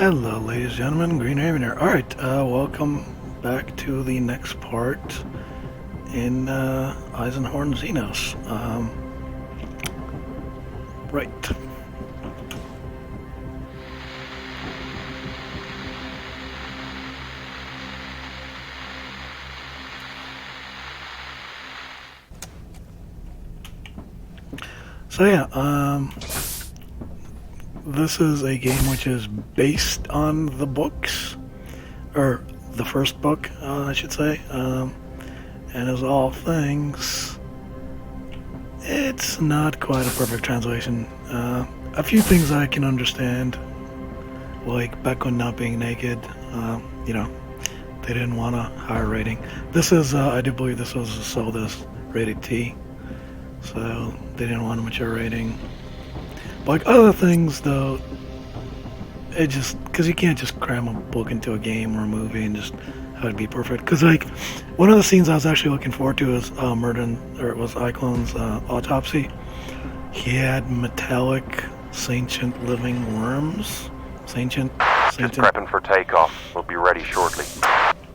Hello, ladies and gentlemen, Green Raven here. Alright, welcome back to the next part in Eisenhorn Xenos. Right. So yeah, this is a game which is based on the books, or the first book, I should say, and as all things, it's not quite a perfect translation. A few things I can understand, like Beckwin not being naked, you know, they didn't want a higher rating. This is, I do believe this was sold as rated T, so they didn't want a mature rating. Like other things, though, it just, because you can't just cram a book into a game or a movie and just have it be perfect. Because, like, one of the scenes I was actually looking forward to is it was Iclon's autopsy. He had metallic, sentient living worms. Sentient. Just prepping for takeoff. We'll be ready shortly.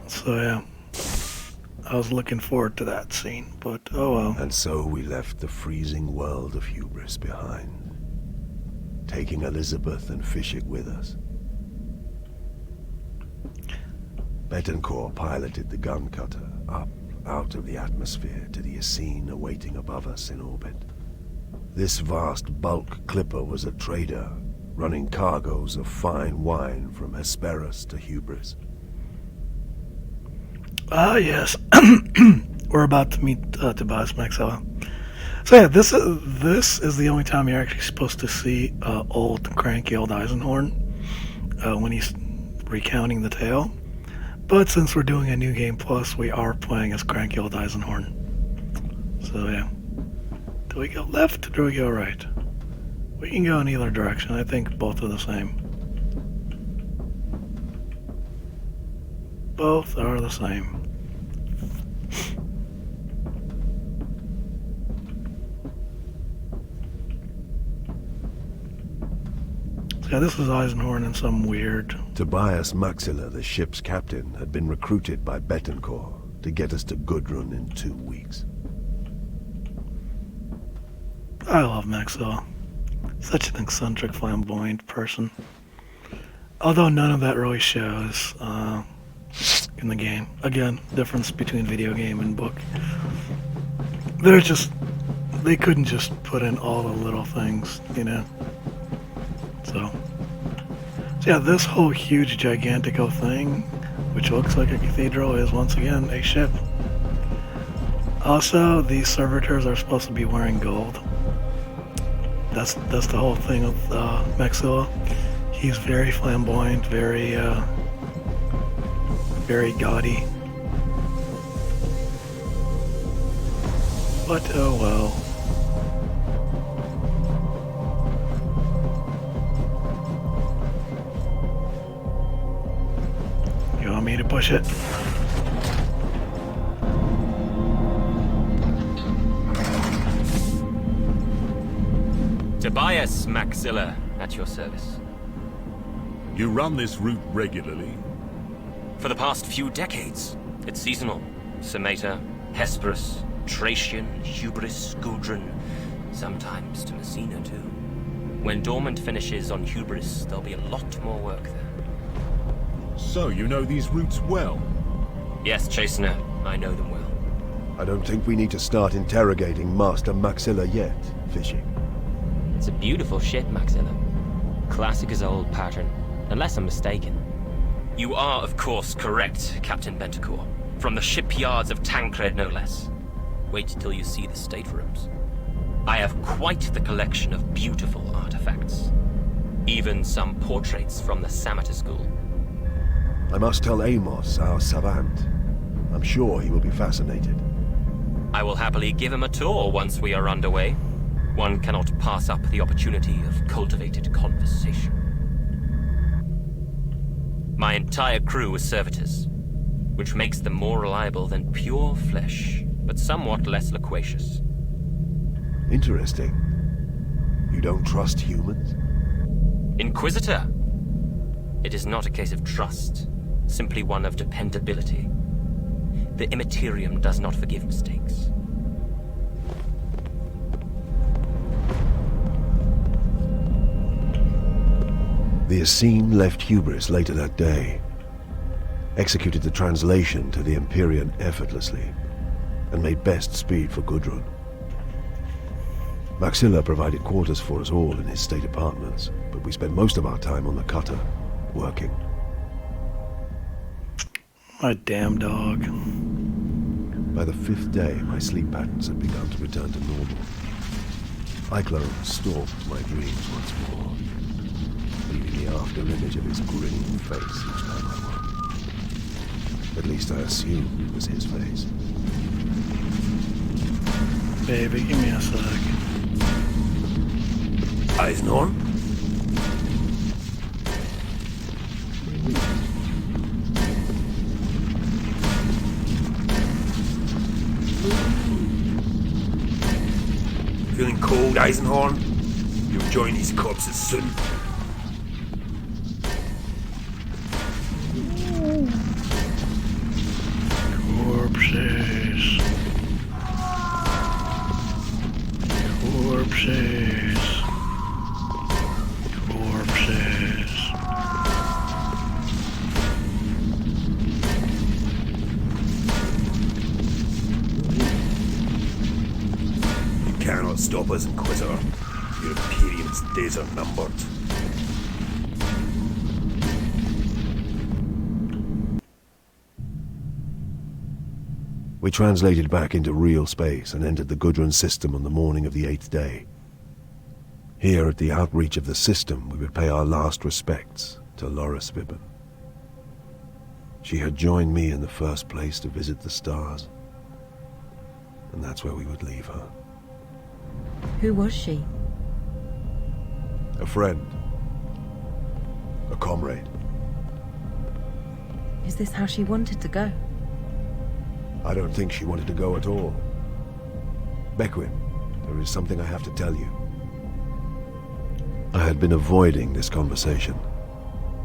So, yeah. I was looking forward to that scene, but oh well. And so we left the freezing world of hubris behind, taking Elizabeth and Fishik with us. Betancourt piloted the gun cutter up out of the atmosphere to the Essene awaiting above us in orbit. This vast bulk clipper was a trader, running cargoes of fine wine from Hesperus to Hubris. Ah, yes. We're about to meet Tobias Maxella. So yeah, this is the only time you're actually supposed to see cranky old Eisenhorn when he's recounting the tale. But since we're doing a new game plus, we are playing as cranky old Eisenhorn. So yeah. Do we go left or do we go right? We can go in either direction. I think both are the same. Both are the same. Yeah, this is Eisenhorn in some weird... Tobias Maxilla, the ship's captain, had been recruited by Betancourt to get us to Gudrun in 2 weeks. I love Maxilla. Such an eccentric, flamboyant person. Although none of that really shows in the game. Again, difference between video game and book. They couldn't just put in all the little things, you know? So yeah, this whole huge, gigantico thing, which looks like a cathedral, is once again a ship. Also, these servitors are supposed to be wearing gold. That's the whole thing with Maxilla. He's very flamboyant, very gaudy. But oh well. You want me to push it? Tobias Maxilla, at your service. You run this route regularly? For the past few decades, it's seasonal. Sameta, Hesperus, Tracian, Hubris, Gudrun, sometimes to Messina too. When Dormant finishes on Hubris, there'll be a lot more work there. So you know these routes well? Yes, Chastener, I know them well. I don't think we need to start interrogating Master Maxilla yet, Fishik. It's a beautiful ship, Maxilla. Classic as old pattern, unless I'm mistaken. You are, of course, correct, Captain Betancourt. From the shipyards of Tancred, no less. Wait till you see the staterooms. I have quite the collection of beautiful artifacts. Even some portraits from the Samata school. I must tell Amos, our savant. I'm sure he will be fascinated. I will happily give him a tour once we are underway. One cannot pass up the opportunity of cultivated conversation. My entire crew is servitors, which makes them more reliable than pure flesh, but somewhat less loquacious. Interesting. You don't trust humans? Inquisitor. It is not a case of trust, simply one of dependability. The Immaterium does not forgive mistakes. The Essene left Hubris later that day, executed the translation to the Empyrean effortlessly, and made best speed for Gudrun. Maxilla provided quarters for us all in his state apartments, but we spent most of our time on the cutter, working. My damn dog. By the 5th day, my sleep patterns had begun to return to normal. Eichler stalked my dreams once more, leaving the after-image of his grinning face each time I woke. At least I assumed it was his face. Baby, give me a sec. Eisenhorn? Feeling cold, Eisenhorn? You'll join these corpses soon. Corpses. Corpses. Corpses. You cannot stop us, Inquisitor. Your Imperium's days are numbered. We translated back into real space and entered the Gudrun system on the morning of the 8th day. Here, at the outreach of the system, we would pay our last respects to Loris Vibben. She had joined me in the first place to visit the stars, and that's where we would leave her. Who was she? A friend. A comrade. Is this how she wanted to go? I don't think she wanted to go at all. Beckwin, there is something I have to tell you. I had been avoiding this conversation.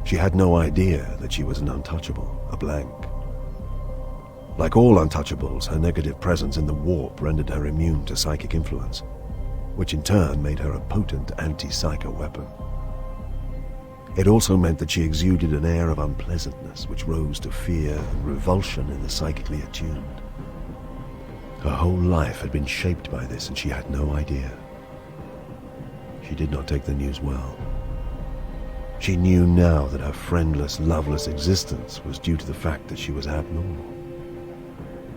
She had no idea that she was an untouchable, a blank. Like all untouchables, her negative presence in the warp rendered her immune to psychic influence, which in turn made her a potent anti-psycho weapon. It also meant that she exuded an air of unpleasantness which rose to fear and revulsion in the psychically attuned. Her whole life had been shaped by this, and she had no idea. She did not take the news well. She knew now that her friendless, loveless existence was due to the fact that she was abnormal,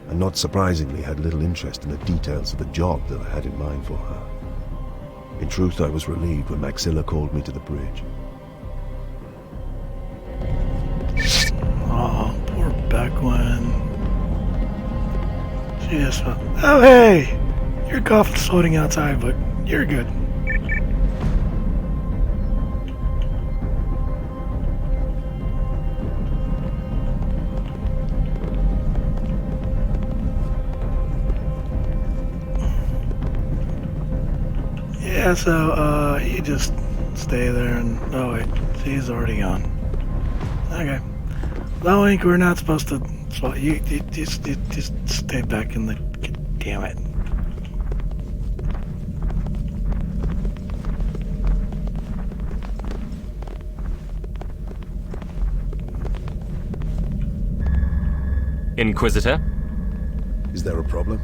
and not surprisingly had little interest in the details of the job that I had in mind for her. In truth, I was relieved when Maxilla called me to the bridge. Oh, poor Beckwin. She just felt, oh hey! Your coffin's floating outside, but you're good. Yeah, so, you just stay there and... Oh wait, she's already gone. Okay. No, Ink, we're not supposed to... So you just stay back in the... Damn it. Inquisitor, Is there a problem?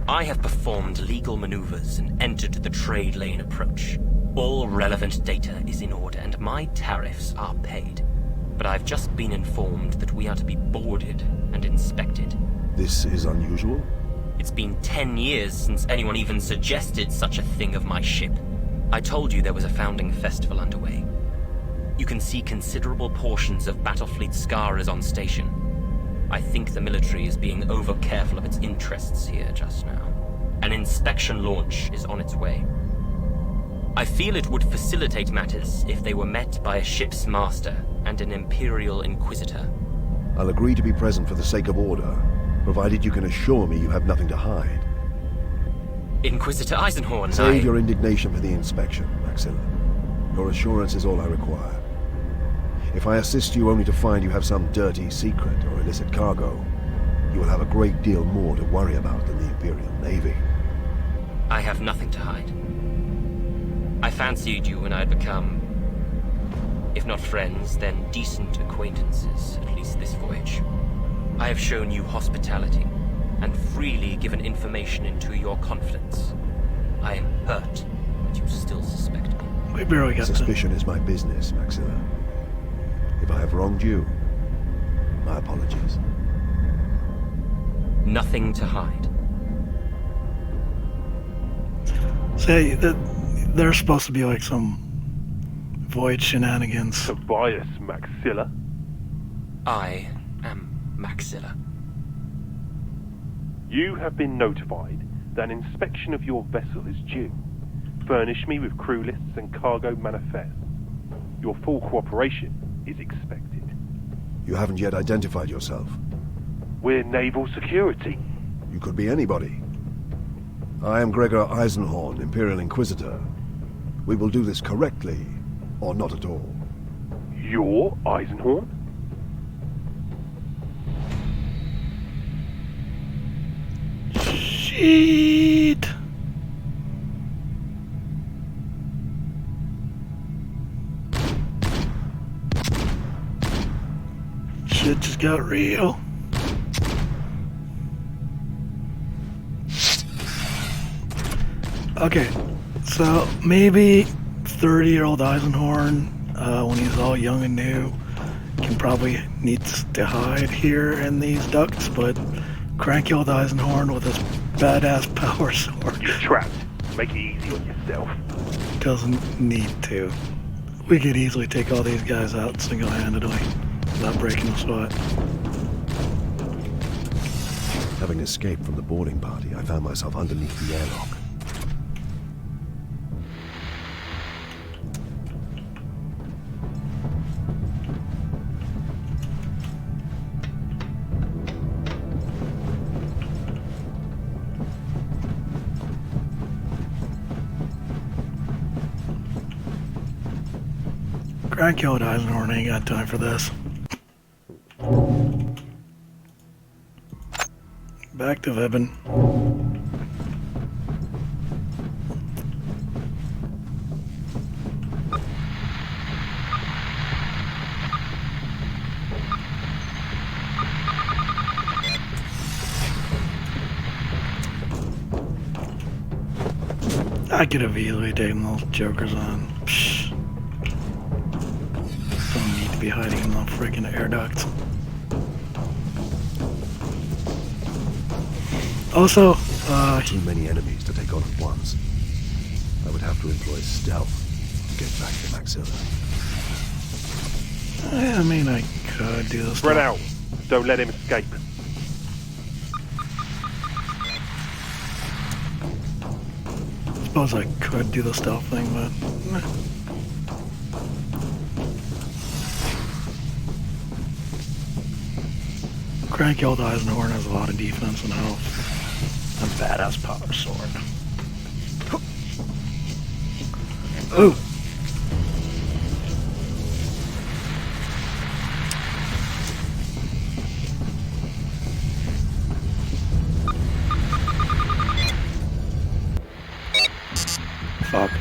I have performed legal maneuvers and entered the trade lane approach. All relevant data is in order and my tariffs are paid. But I've just been informed that we are to be boarded and inspected. This is unusual? It's been 10 years since anyone even suggested such a thing of my ship. I told you there was a founding festival underway. You can see considerable portions of Battlefleet Scarers on station. I think the military is being over-careful of its interests here just now. An inspection launch is on its way. I feel it would facilitate matters if they were met by a ship's master and an Imperial Inquisitor. I'll agree to be present for the sake of order, provided you can assure me you have nothing to hide. Inquisitor Save your indignation for the inspection, Maxilla. Your assurance is all I require. If I assist you only to find you have some dirty secret or illicit cargo, you will have a great deal more to worry about than the Imperial Navy. I have nothing to hide. I fancied you when I had become, if not friends, then decent acquaintances, at least this voyage. I have shown you hospitality, and freely given information into your confidence. I am hurt that you still suspect me. We barely got Suspicion is my business, Maxilla. If I have wronged you, my apologies. Nothing to hide. Say that there's supposed to be like some void shenanigans. Tobias Maxilla. I am Maxilla. You have been notified that an inspection of your vessel is due. Furnish me with crew lists and cargo manifests. Your full cooperation is expected. You haven't yet identified yourself. We're naval security. You could be anybody. I am Gregor Eisenhorn, Imperial Inquisitor. We will do this correctly, or not at all. You're Eisenhorn? Shit. Shit just got real. Okay, so maybe 30-year-old Eisenhorn, when he's all young and new, needs to hide here in these ducts, but cranky old Eisenhorn with his badass power sword You're trapped. Make it easy on yourself. doesn't need to. We could easily take all these guys out single-handedly without breaking the sweat. Having escaped from the boarding party, I found myself underneath the airlock. Cranky old Eisenhorn ain't got time for this. Back to Vibin. I could have easily taken those jokers on. Psh. Don't need to be hiding in the freaking air ducts. Also, Too many enemies to take on at once. I would have to employ stealth to get back to Maxilla. I mean, I could do this. Spread out. Don't let him escape. Suppose I could do the stealth thing, but cranky old Eisenhorn has a lot of defense and health. A badass power sword. Ooh. Fuck.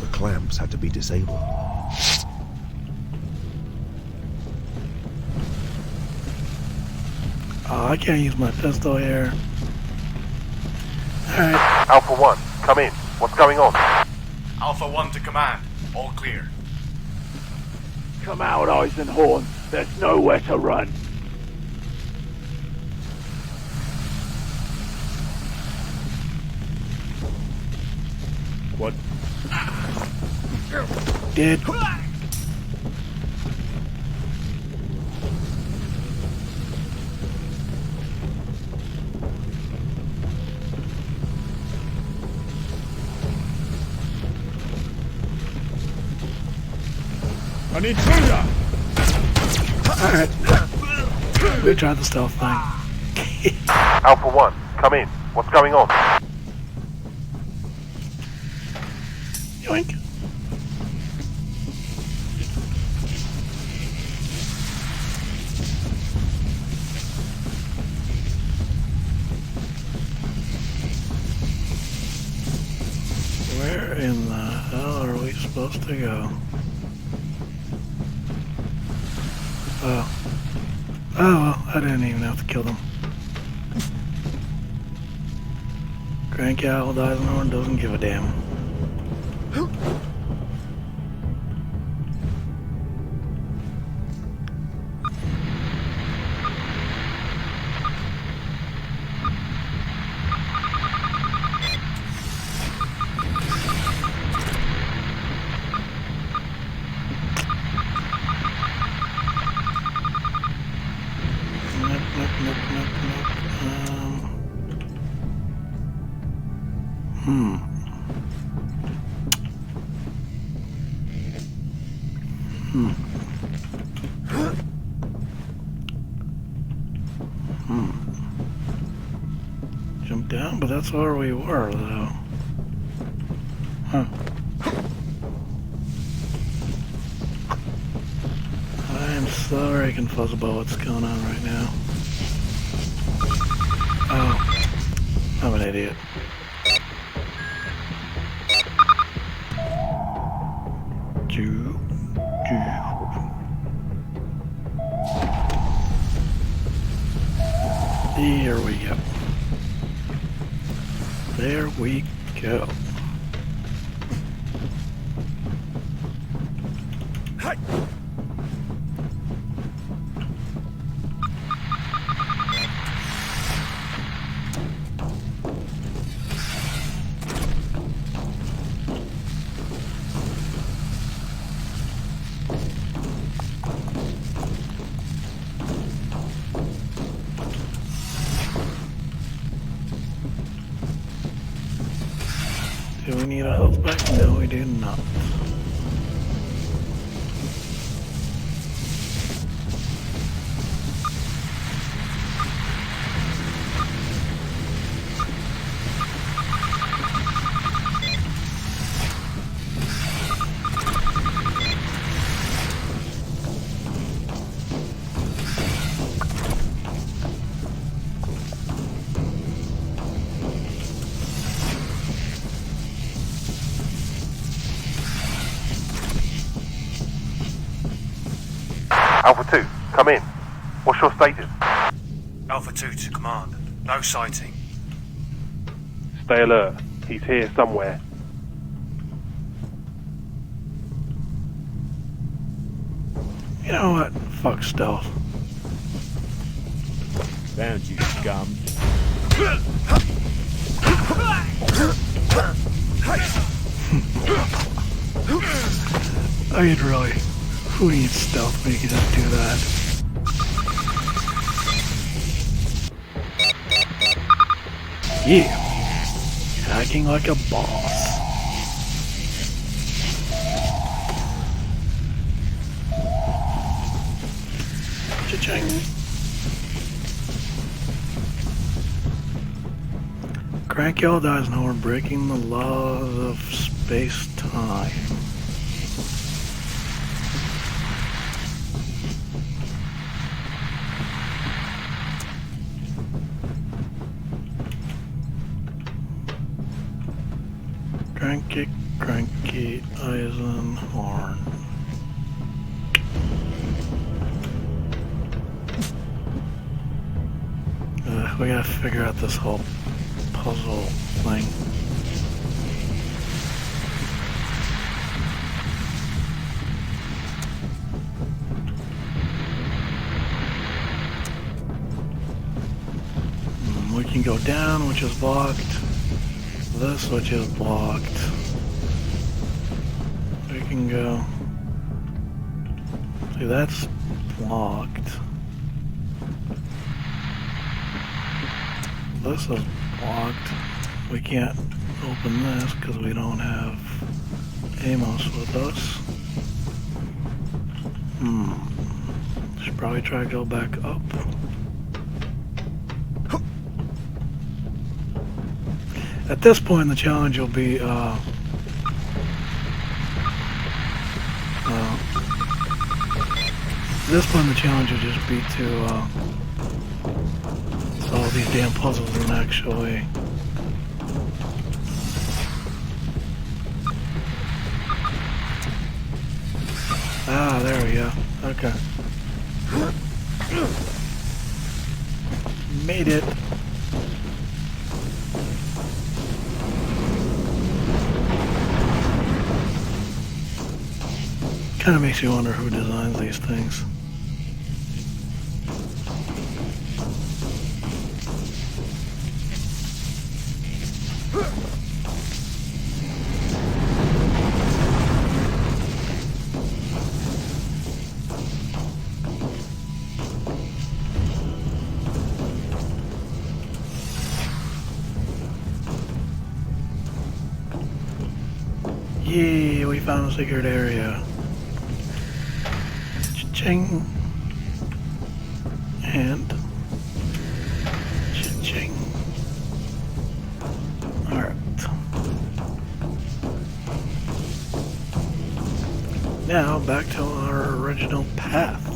The clamps had to be disabled. Oh, I can't use my pistol here. Alright. Alpha 1, come in. What's going on? Alpha 1 to command. All clear. Come out, Eisenhorn. There's nowhere to run. What? Dead. An intruder! Alright. We tried the stealth thing. Alpha 1, come in. What's going on? Yoink. Where in the hell are we supposed to go? Oh. Oh well, I didn't even have to kill them. Crank out, Eisenhorn doesn't give a damn. Jump down, but that's where we were, though. Huh. I am so very confused about what's going on right now. Oh, I'm an idiot. Here we go. There we go. Do we need a health pack? No, we do not. Alpha 2, come in. What's your status? Alpha 2 to command. No sighting. Stay alert. He's here somewhere. You know what? Fuck stealth. Found you, scum. I mean, really. Who needs stealth when you can just do that? Yeah. Hacking like a boss. Cha-ching. Cranky old Eisenhorn breaking the laws of space-time. Cranky Eisenhorn. We gotta figure out this whole puzzle thing. We can go down, which is blocked. This, which is blocked. We can go. See, that's blocked. This is blocked. We can't open this because we don't have Amos with us. Should probably try to go back up. At this point, the challenge will be this point the challenge would just be to solve these damn puzzles and actually... Ah, there we go. Okay. Made it. Kind of makes you wonder who designs these things. Yay, we found a secret area. Cha-ching. And cha-ching. Alright. Now back to our original path.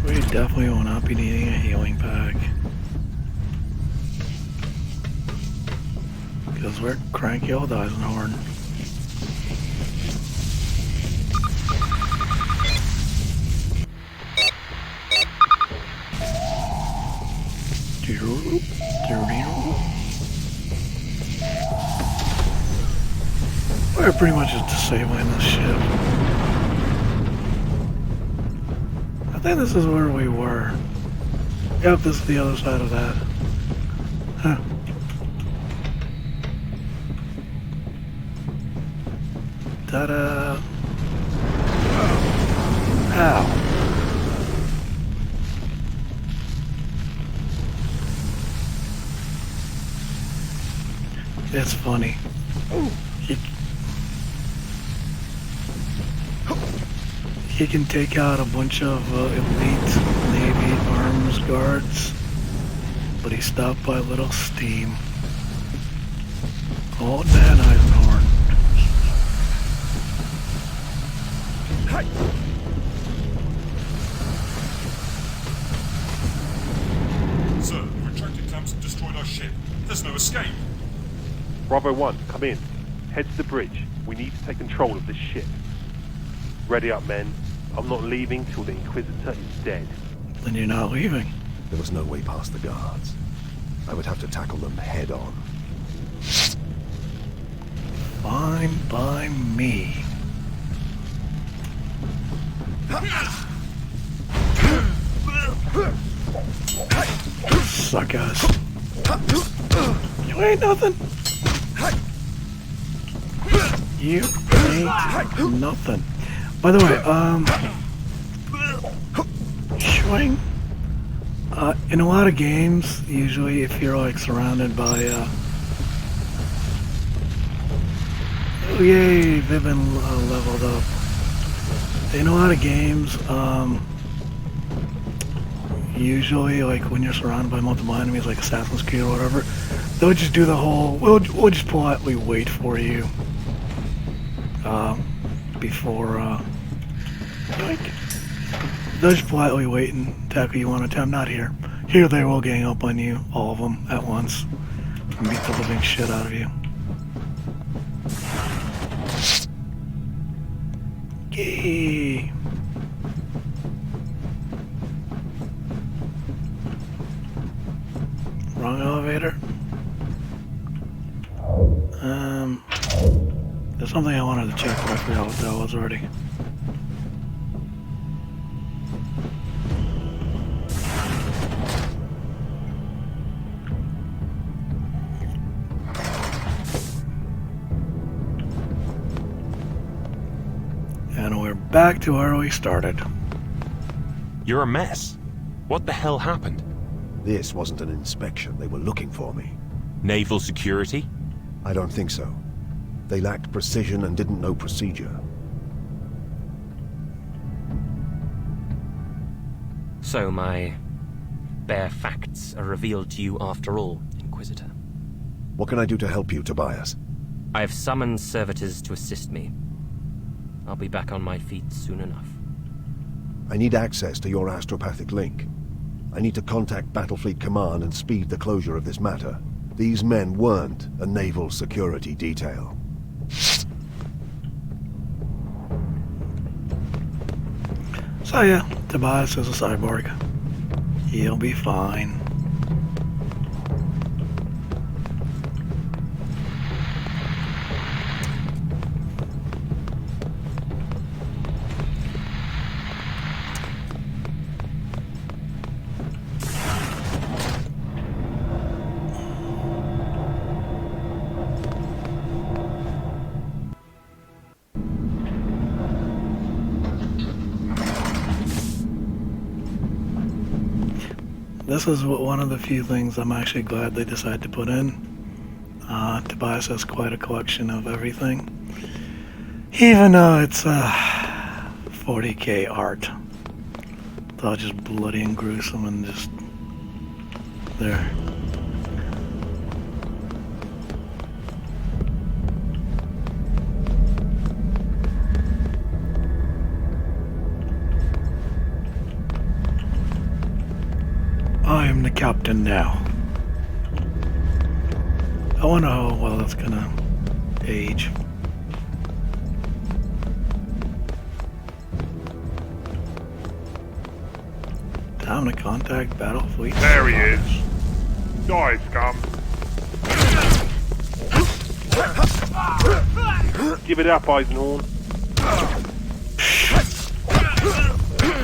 We definitely will not be needing a healing pack. Because we're cranky old Eisenhorn. We're pretty much just disabling this ship. I think this is where we were. Yep, this is the other side of that. Huh. Ta-da! Ow. It's funny. He can take out a bunch of elite Navy arms guards, but he's stopped by little steam. Old man Eisenhorn. Sir, the retracted clamps have destroyed our ship. There's no escape. Bravo 1, come in. Head to the bridge. We need to take control of this ship. Ready up, men. I'm not leaving till the Inquisitor is dead. Then you're not leaving. There was no way past the guards. I would have to tackle them head on. Fine by me. Suckers. You ain't nothing. You ain't nothing. By the way, swing. In a lot of games, usually if you're like surrounded by, oh yay, they've been leveled up. In a lot of games, usually like when you're surrounded by multiple enemies like Assassin's Creed or whatever, they'll just do the whole, we'll just politely wait for you. Before, like, they'll just politely wait and tackle you one at a time. Not here. Here they will gang up on you, all of them, at once, and beat the living shit out of you. Yay! Wrong elevator. There's something I wanted to check, but I forgot what that was already. And we're back to where we started. You're a mess. What the hell happened? This wasn't an inspection. They were looking for me. Naval security? I don't think so. They lacked precision and didn't know procedure. So my bare facts are revealed to you after all, Inquisitor. What can I do to help you, Tobias? I have summoned servitors to assist me. I'll be back on my feet soon enough. I need access to your astropathic link. I need to contact Battlefleet Command and speed the closure of this matter. These men weren't a naval security detail. So yeah, Tobias is a cyborg. He'll be fine. This is one of the few things I'm actually glad they decided to put in. Tobias has quite a collection of everything. Even though it's 40k art. It's all just bloody and gruesome and just there. I am the captain now. I wonder how well it's gonna age. Time to contact Battlefleet. There he is. Die, scum. Give it up, Eisenhorn.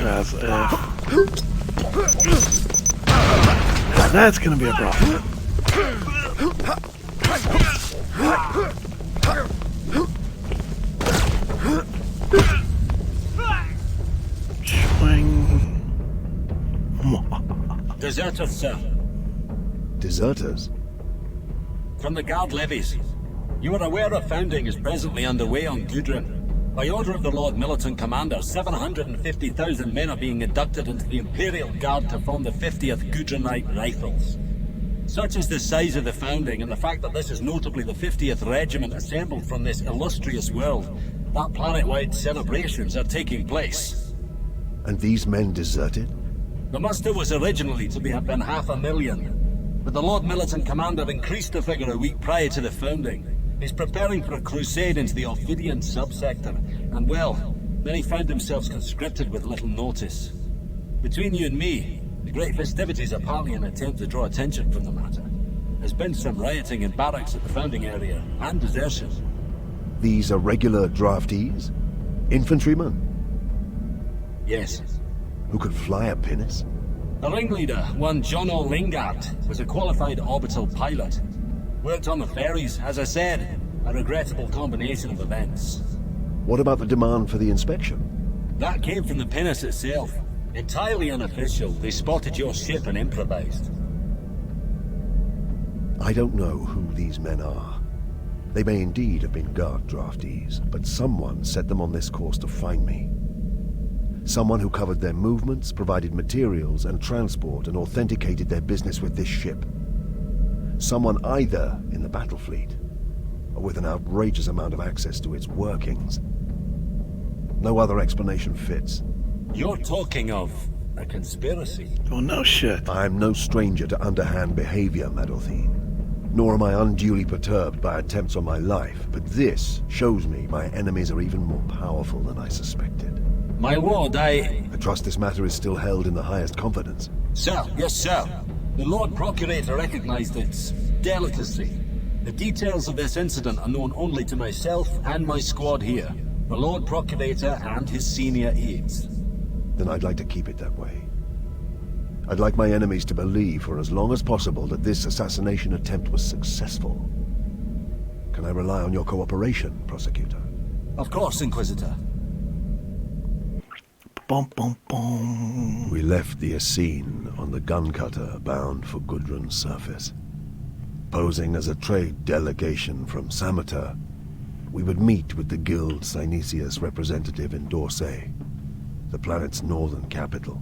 As if. That's gonna be a problem. Swing. Deserters, sir. Deserters? From the guard levies. You are aware a founding is presently underway on Gudrun. By order of the Lord Militant Commander, 750,000 men are being inducted into the Imperial Guard to form the 50th Gudrunite Rifles. Such is the size of the founding, and the fact that this is notably the 50th regiment assembled from this illustrious world, that planet-wide celebrations are taking place. And these men deserted? The muster was originally to have been 500,000, but the Lord Militant Commander increased the figure a week prior to the founding. He's preparing for a crusade into the Ophidian subsector, and well, then he found themselves conscripted with little notice. Between you and me, the great festivities are partly an attempt to draw attention from the matter. There's been some rioting in barracks at the founding area, and desertion. These are regular draftees? Infantrymen? Yes. Who could fly a pinnace? The ringleader, one John O'Lingard, was a qualified orbital pilot. Worked on the ferries, as I said, a regrettable combination of events. What about the demand for the inspection? That came from the pinnace itself. Entirely unofficial, they spotted your ship and improvised. I don't know who these men are. They may indeed have been guard draftees, but someone set them on this course to find me. Someone who covered their movements, provided materials and transport, and authenticated their business with this ship. Someone either in the battle fleet, or with an outrageous amount of access to its workings. No other explanation fits. You're talking of a conspiracy? Oh, no shit. I'm no stranger to underhand behavior, Meadowthene. Nor am I unduly perturbed by attempts on my life, but this shows me my enemies are even more powerful than I suspected. My lord, I trust this matter is still held in the highest confidence. Sir, yes, sir. The Lord Procurator recognized its delicacy. The details of this incident are known only to myself and my squad here, the Lord Procurator and his senior aides. Then I'd like to keep it that way. I'd like my enemies to believe for as long as possible that this assassination attempt was successful. Can I rely on your cooperation, Prosecutor? Of course, Inquisitor. Bum, bum, bum. We left the Essene on the gun cutter bound for Gudrun's surface. Posing as a trade delegation from Sameter, we would meet with the Guild Synesius representative in Dorsey, the planet's northern capital.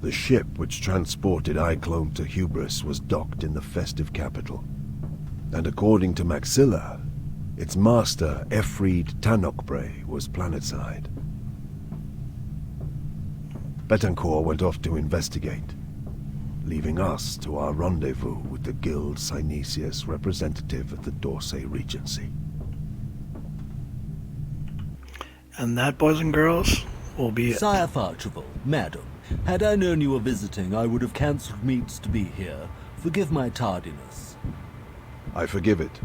The ship which transported iClone to Hubris was docked in the festive capital. And according to Maxilla, its master, Efreed Tanokbre, was planetside. Betancourt went off to investigate, leaving us to our rendezvous with the Guild Synesius representative at the Dorsey Regency. And that, boys and girls, will be it. Sire Farchival, madam, had I known you were visiting, I would have cancelled meets to be here. Forgive my tardiness. I forgive it.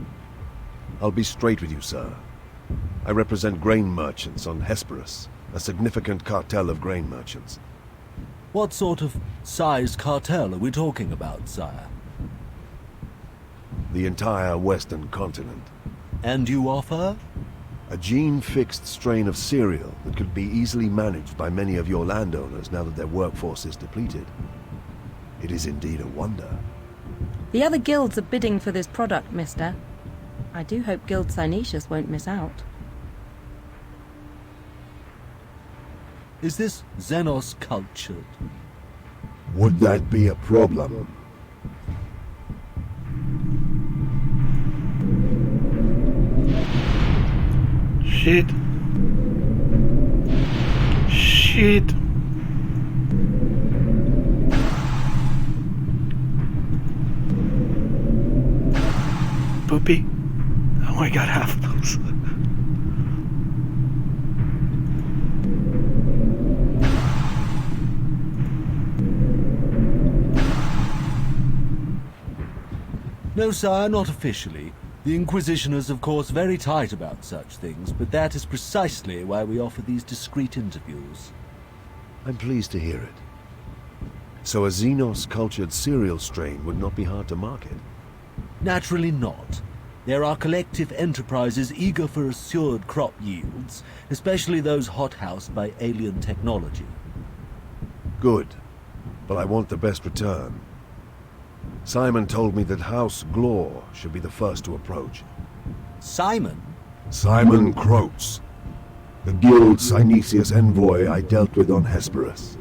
I'll be straight with you, sir. I represent grain merchants on Hesperus, a significant cartel of grain merchants. What sort of size cartel are we talking about, sire? The entire western continent. And you offer? A gene-fixed strain of cereal that could be easily managed by many of your landowners now that their workforce is depleted. It is indeed a wonder. The other guilds are bidding for this product, mister. I do hope Guild Synesius won't miss out. Is this Xenos cultured? Would that be a problem? Shit. Shit. Poopy. Oh, I got half of those. No, sire, not officially. The Inquisition is, of course, very tight about such things, but that is precisely why we offer these discreet interviews. I'm pleased to hear it. So a Xenos-cultured cereal strain would not be hard to market? Naturally not. There are collective enterprises eager for assured crop yields, especially those hothoused by alien technology. Good, but I want the best return. Simon told me that House Glor should be the first to approach. Simon? Simon Croats, the Guild Synesius envoy I dealt with on Hesperus.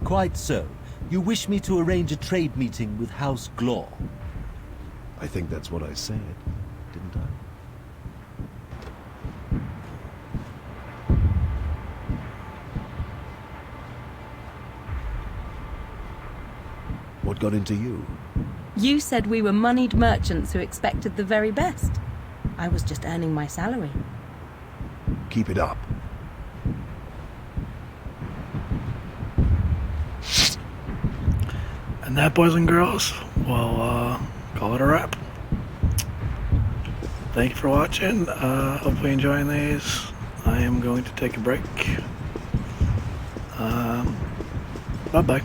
Quite so. You wish me to arrange a trade meeting with House Glor? I think that's what I said, didn't I? What got into you? You said we were moneyed merchants who expected the very best. I was just earning my salary. Keep it up. And that, boys and girls, we'll call it a wrap. Thank you for watching. Hopefully enjoying these. I am going to take a break. Bye-bye.